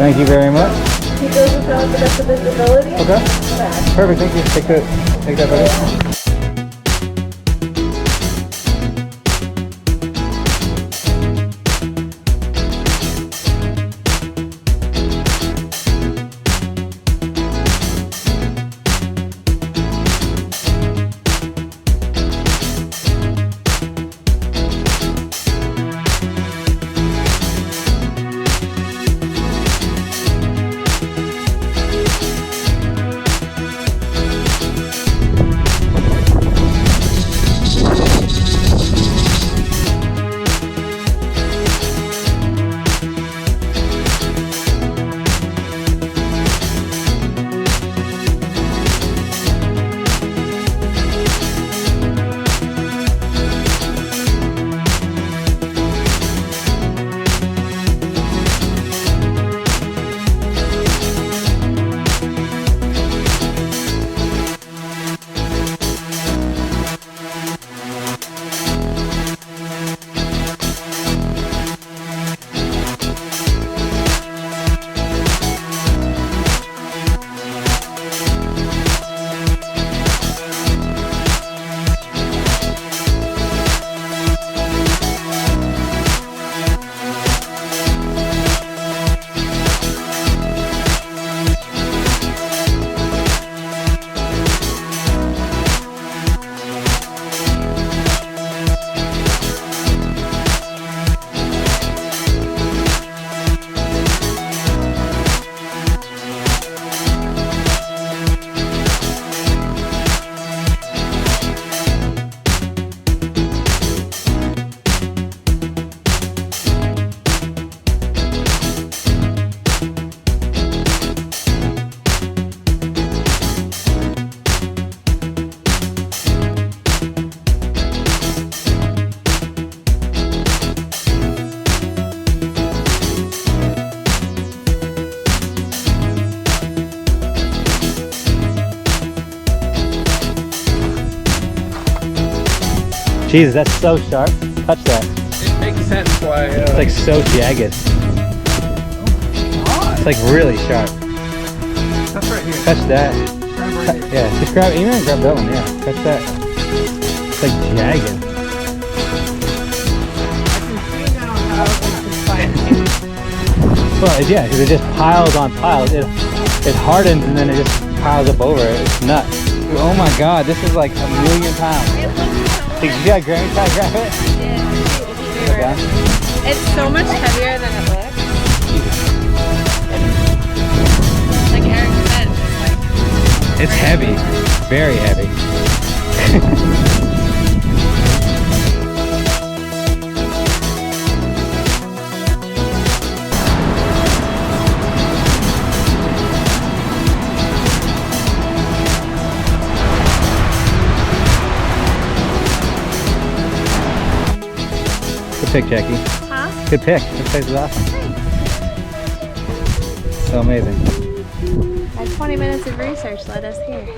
Thank you very much. He goes with the best of his ability. Okay. Perfect. Thank you. Take that, buddy. Jesus, that's so sharp. Touch that. It makes sense why. It's like so jagged. It's like really sharp. That's right here. Touch that. Right here. Yeah, just grab, even grab that one. Yeah, touch that. It's like jagged. I can see now how it can find. Well, yeah, because it just piles on piles. It hardens and then it just piles up over it. It's nuts. Oh my God, this is like 1,000,000 pounds. Did you got grab it? Yeah. It's so much heavier than it looks. Like Eric said, just like... It's heavy. Very heavy. Good pick, Jackie. Huh? Good pick. This place is awesome. So amazing. That 20 minutes of research led us here.